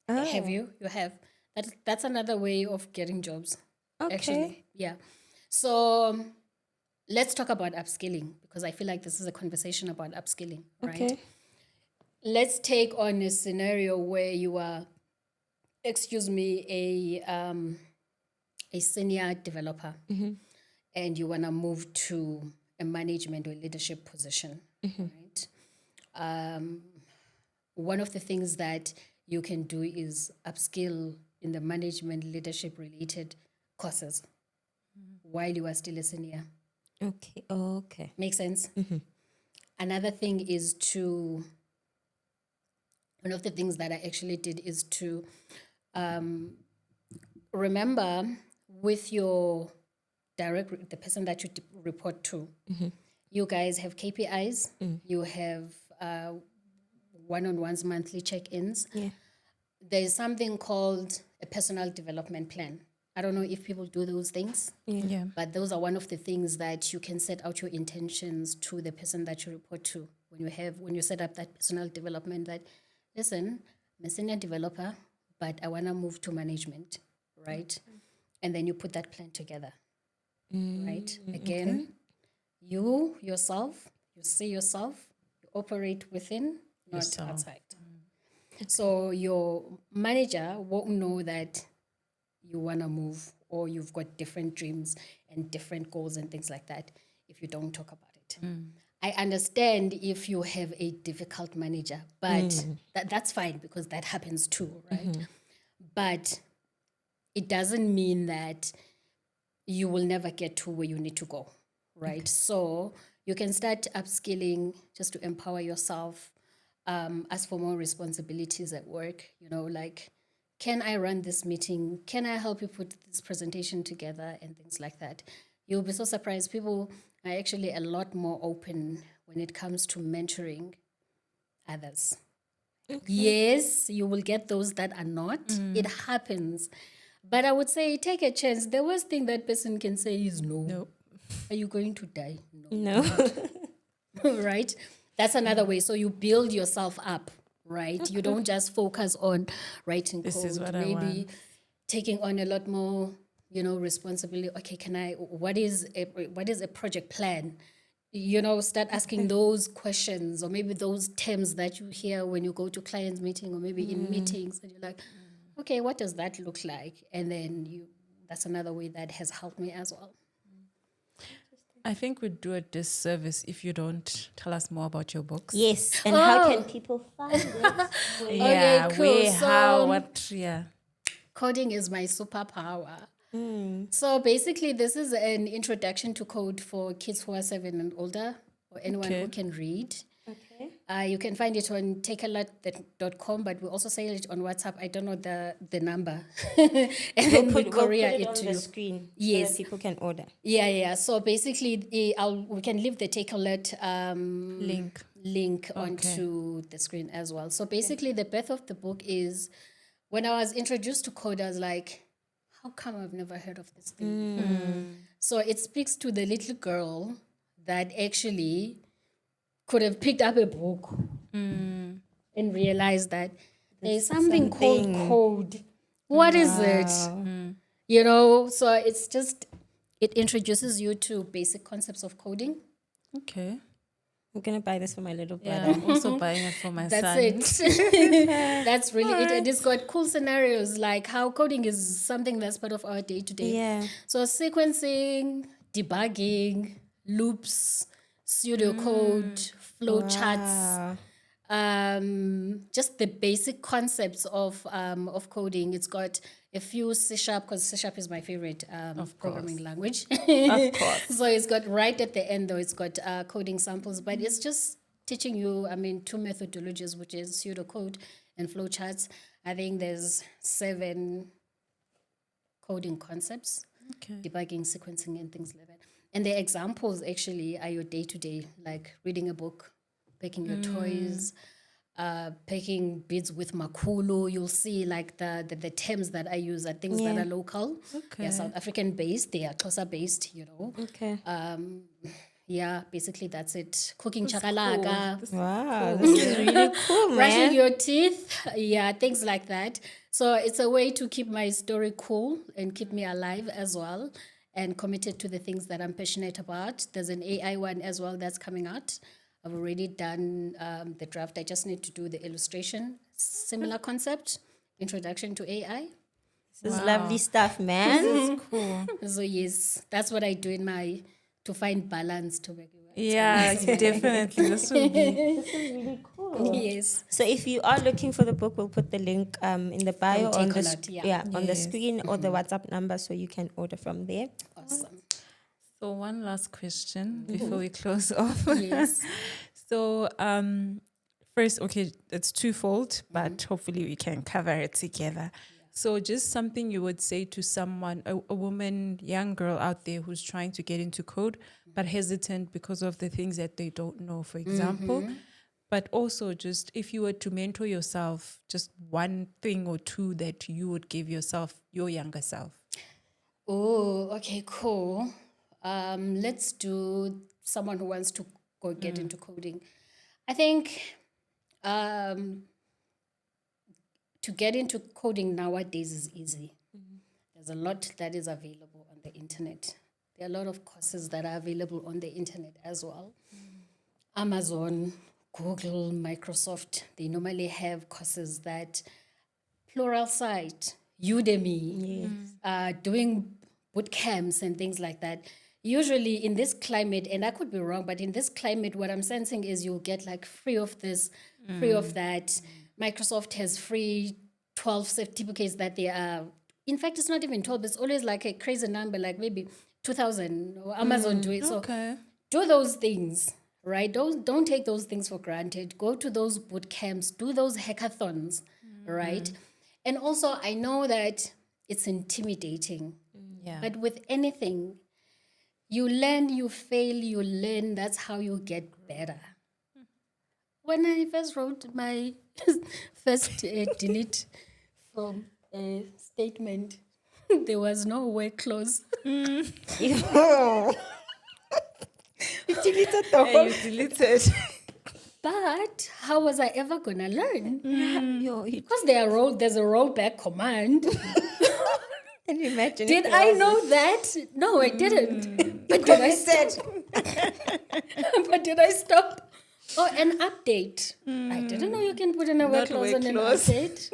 Oh, Have you? You have. That's another way of getting jobs. okay. Actually, yeah. So let's talk about upskilling because I feel like this is a conversation about upskilling, right? Okay. Let's take on a scenario where you are, a senior developer, and you want to move to a management or leadership position, right? One of the things that you can do is upskill in the management leadership related courses while you are still a senior. Okay. Okay. Make sense? Another thing is one of the things that I actually did is to remember with your the person that you report to, you guys have KPIs, you have one-on-ones, monthly check-ins. Yeah. There's something called a personal development plan. I don't know if people do those things, Yeah. but those are one of the things that you can set out your intentions to the person that you report to when you set up that personal development. That listen, I'm a senior developer, but I want to move to management, right? And then you put that plan together, right? Again, you yourself, you see yourself, you operate within, not Yourself. outside. So your manager won't know that you want to move or you've got different dreams and different goals and things like that if you don't talk about it. I understand if you have a difficult manager, but that's fine because that happens too, right? But it doesn't mean that you will never get to where you need to go, right? So you can start upskilling just to empower yourself, ask for more responsibilities at work, like, can I run this meeting? Can I help you put this presentation together and things like that? You'll be so surprised. People are actually a lot more open when it comes to mentoring others. Yes, you will get those that are not. It happens. But I would say take a chance. The worst thing that person can say is no. No. Are you going to die? No. Right? That's another way. So you build yourself up, right? You don't just focus on writing This code. is what I Maybe want. taking on a lot more, responsibility. Okay, what is a project plan? Start asking those questions or maybe those terms that you hear when you go to clients meeting or maybe in meetings and you're like, okay, what does that look like? And then that's another way that has helped me as well. I think we'd do a disservice if you don't tell us more about your books. Yes. And how can people find it? Yeah, Okay, cool. where, how, So- what, yeah. Coding is my superpower. So basically, this is an introduction to code for kids who are 7 and older or anyone Okay. who can read. Okay. You can find it on takealert.com, but we also sell it on WhatsApp. I don't know the number. And then we We'll put courier it it on to the you. screen so Yes. that people can order. Yeah. So basically, we can leave the Take Alert link Okay. onto the screen as well. So basically, the birth of the book is when I was introduced to code, I was like, how come I've never heard of this thing? So it speaks to the little girl that actually could have picked up a book and realized that there's something called code. What is it? So it's just, it introduces you to basic concepts of coding. Okay. I'm going to buy this for my little Yeah, brother. I'm also buying it for my That's son. it. That's really it. And it's got cool scenarios like how coding is something that's part of our day to day. Yeah. So sequencing, debugging, loops, pseudocode, flow charts, Wow. just the basic concepts of coding. It's got a few C#, because C# is my favorite programming language. Of course. So it's got right at the end, though, it's got coding samples, but it's just teaching you, two methodologies, which is pseudocode and flowcharts. I think there's 7 coding concepts, Okay. debugging, sequencing, and things like that. And the examples actually are your day-to-day, like reading a book, picking your toys, picking beads with makulu. You'll see like the terms that I use are things that are local. Okay. They're South African based, they are Xhosa based, Okay. Yeah, basically that's it. Cooking chakalaka, Wow, this is really cool, brushing man. your teeth, yeah, things like that. So it's a way to keep my story cool and keep me alive as well and committed to the things that I'm passionate about. There's an AI one as well that's coming out. I've already done the draft. I just need to do the illustration. Similar concept, introduction to AI. This is lovely stuff, man. Cool. So yes, that's what I do to find balance to make it work. Yeah, definitely. This will be. Yes. So if you are looking for the book, we'll put the link in the bio I'll on take the a look, yeah. on the Yes. screen or the WhatsApp number, so you can order from there. Awesome. So one last question before we close off. Yes. So first, okay, it's twofold, but hopefully we can cover it together. So just something you would say to someone, a woman, young girl out there who's trying to get into code, but hesitant because of the things that they don't know, for example. But also just if you were to mentor yourself, just one thing or two that you would give yourself, your younger self. Oh, okay, cool. Let's do someone who wants to go get into coding. I think to get into coding nowadays is easy. There's a lot that is available on the internet. There are a lot of courses that are available on the internet as well. Amazon, Google, Microsoft, they normally have courses that Pluralsight, Udemy, doing boot camps and things like that. Usually in this climate, and I could be wrong, but in this climate, what I'm sensing is you'll get like free of this, free of that. Microsoft has free 12 certificates that they are. In fact, it's not even 12, it's always like a crazy number, like maybe 2,000 or Amazon do it. So Okay. do those things, right? Don't take those things for granted. Go to those boot camps, do those hackathons, right? And also, I know that it's intimidating, Yeah. but with anything, you learn, you fail, you learn. That's how you get better. When I first wrote my first delete from a statement, there was no work clause. You deleted the Hey, whole. you deleted. But how was I ever gonna learn? Yo, you Because there's a rollback command. can you imagine? Did I know that? No, I didn't. But did I stop? But did I stop? Oh, an update. I didn't know you can put in a work Not clause work on an clause. update.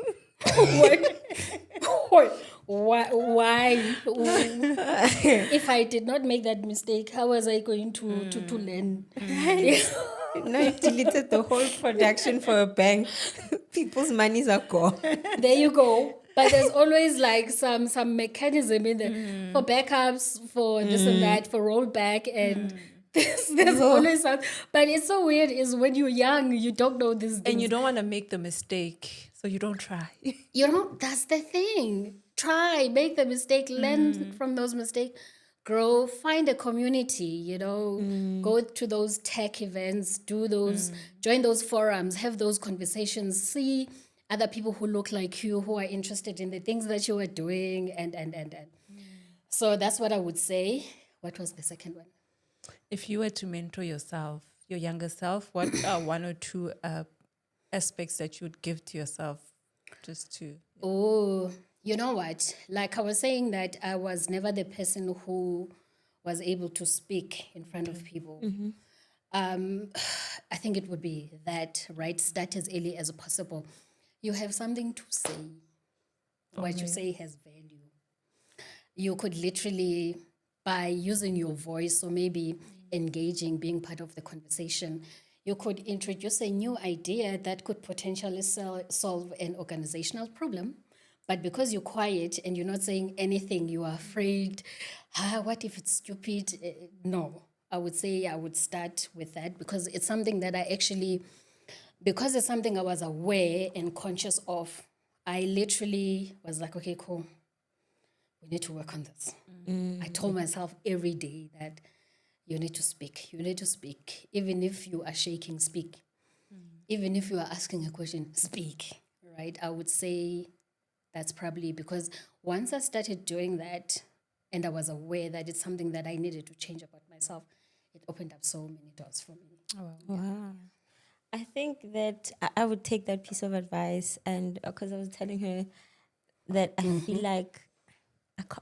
Why? If I did not make that mistake, how was I going to learn? No, you deleted the whole production for a bank. People's monies are gone. There you go. But there's always like some mechanism in there for backups, for this and that, for rollback, and there's always some. But it's so weird is when you're young, you don't know these things. And you don't want to make the mistake, so you don't try. You know, that's the thing. Try, make the mistake, learn from those mistakes, grow, find a community, go to those tech events, do those, join those forums, have those conversations, see other people who look like you, who are interested in the things that you are doing, and. So that's what I would say. What was the second one? If you were to mentor yourself, your younger self, what are one or two aspects that you would give to yourself just to... Oh, you know what? Like I was saying that I was never the person who was able to speak in front of people. I think it would be that, right? Start as early as possible. You have something to say. What you say has value. You could literally, by using your voice or maybe engaging, being part of the conversation, you could introduce a new idea that could potentially solve an organizational problem. But because you're quiet and you're not saying anything, you are afraid, what if it's stupid? No, I would say I would start with that because it's something that because it's something I was aware and conscious of, I literally was like, okay, cool. We need to work on this. I told myself every day that you need to speak. You need to speak. Even if you are shaking, speak. Even if you are asking a question, speak. Right? I would say that's probably because once I started doing that and I was aware that it's something that I needed to change about myself, it opened up so many doors for me. Wow. I think that I would take that piece of advice, and because I was telling her that I feel like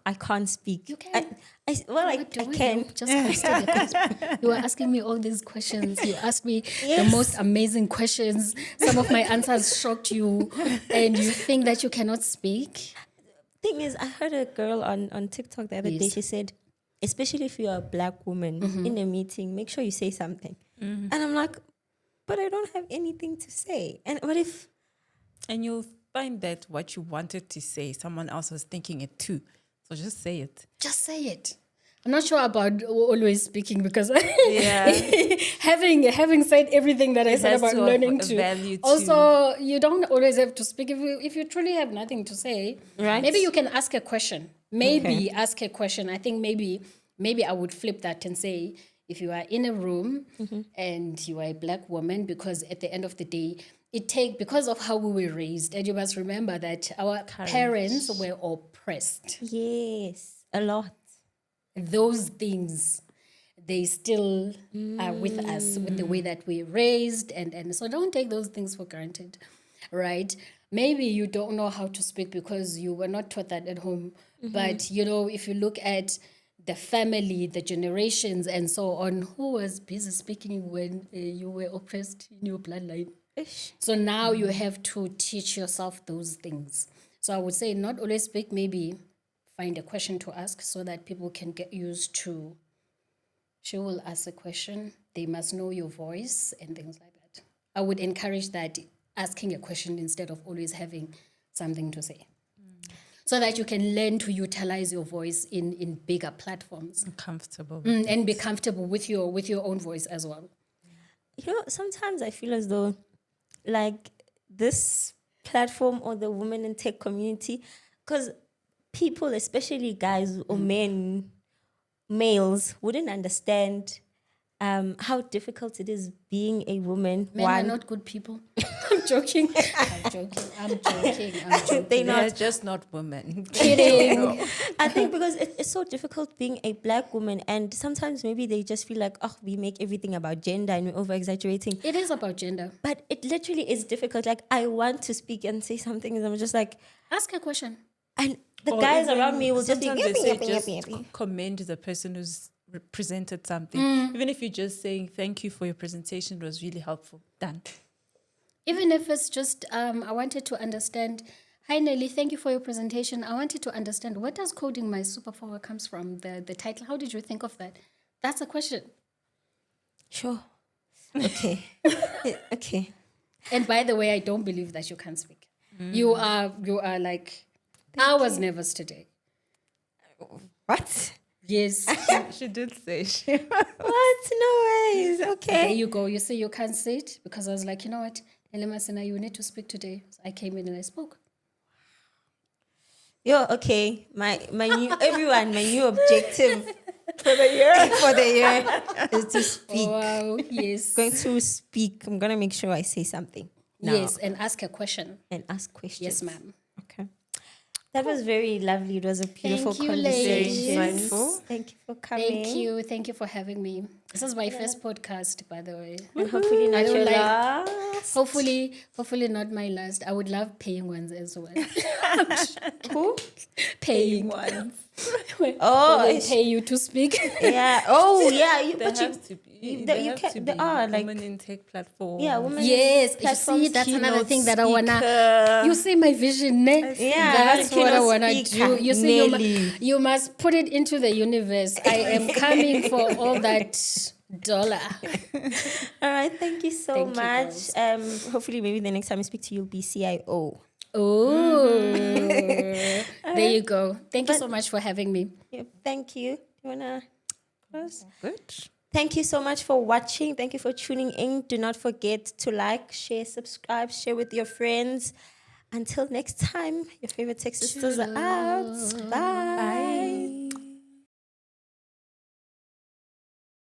I can't speak. You can. I can. Just consider the question. You were asking me all these questions. You asked me the most amazing questions. Some of my answers shocked you, and you think that you cannot speak. Thing is, I heard a girl on TikTok the other day. She said, especially if you're a black woman in a meeting, make sure you say something. And I'm like, but I don't have anything to say. And what if? And you'll find that what you wanted to say, someone else was thinking it too. So just say it. Just say it. I'm not sure about always speaking because Yeah. having said everything that I said has about to have learning a to. value too. Also, you don't always have to speak. If you truly have nothing to say, Right. maybe you can ask a question. Maybe ask a question. I think maybe I would flip that and say, if you are in a room and you are a black woman, because at the end of the day, because of how we were raised, and you must remember that our parents were oppressed. Yes, a lot. Those things, they still are with us with the way that we're raised, and so don't take those things for granted, right? Maybe you don't know how to speak because you were not taught that at home, but if you look at the family, the generations, and so on, who was busy speaking when you were oppressed in your bloodline? So now you have to teach yourself those things. So I would say not always speak, maybe find a question to ask so that people can get used to. She will ask a question. They must know your voice and things like that. I would encourage that, asking a question instead of always having something to say. So that you can learn to utilize your voice in bigger platforms. Comfortable. And be comfortable with your own voice as well. Sometimes I feel as though like this platform or the women in tech community, because people, especially guys or males, wouldn't understand how difficult it is being a woman. Men are not good people. I'm joking. I'm joking. They're just not women. Kidding. I think because it's so difficult being a black woman, and sometimes maybe they just feel like, oh, we make everything about gender and we're over exaggerating. It is about gender. But it literally is difficult. Like, I want to speak and say something, and I'm just like, Ask a question. and the Or guys even around me will just be sometimes they say yapping. commend the person who's presented something. Even if you're just saying thank you for your presentation, it was really helpful. Done. Even if it's just, I wanted to understand. Hi, Neli, thank you for your presentation. I wanted to understand, what does coding my superpower comes from? The title, how did you think of that? That's a question. Sure. Okay. Okay. And by the way, I don't believe that you can speak. You are like hours nervous today. What? Yes. She did say What? No ways. There Okay. you go. You say you can't sit because I was like, you know what, Masina, you need to speak today. So I came in and I spoke. Okay. My new objective for the year is to speak. Wow. Yes. Going to speak. I'm gonna make sure I say something now Yes, and ask a question. and ask questions. Yes, ma'am. Okay. That was very lovely. It was a beautiful Thank you, conversation. ladies. Thank you for coming. Thank you. Thank you for having me. This is my first podcast, by the way. And hopefully not I don't your like- last. Hopefully not my last. I would love paying ones as well. Who? Paying ones. Oh, they pay you to speak. Yeah. Oh, yeah. There But you, have to be. that There you have can- to there be are, like- women in tech platform. yeah, women. Yes, you platforms, see, that's another keynote thing that I wanna. speaker. You see my vision, ne? Yeah, That's what I keynote wanna speaker, do. You see, Neli. you must put it into the universe. I am coming for all that dollar. All right. Thank you so Thank you, much. girls. Hopefully, maybe the next time I speak to you, you'll be CIO. Oh, there you go. Thank you so much for having me. Yep, thank you. You wanna close? Good. Thank you so much for watching. Thank you for tuning in. Do not forget to like, share, subscribe, share with your friends. Until next time, your favorite tech sisters are out. Bye. Bye.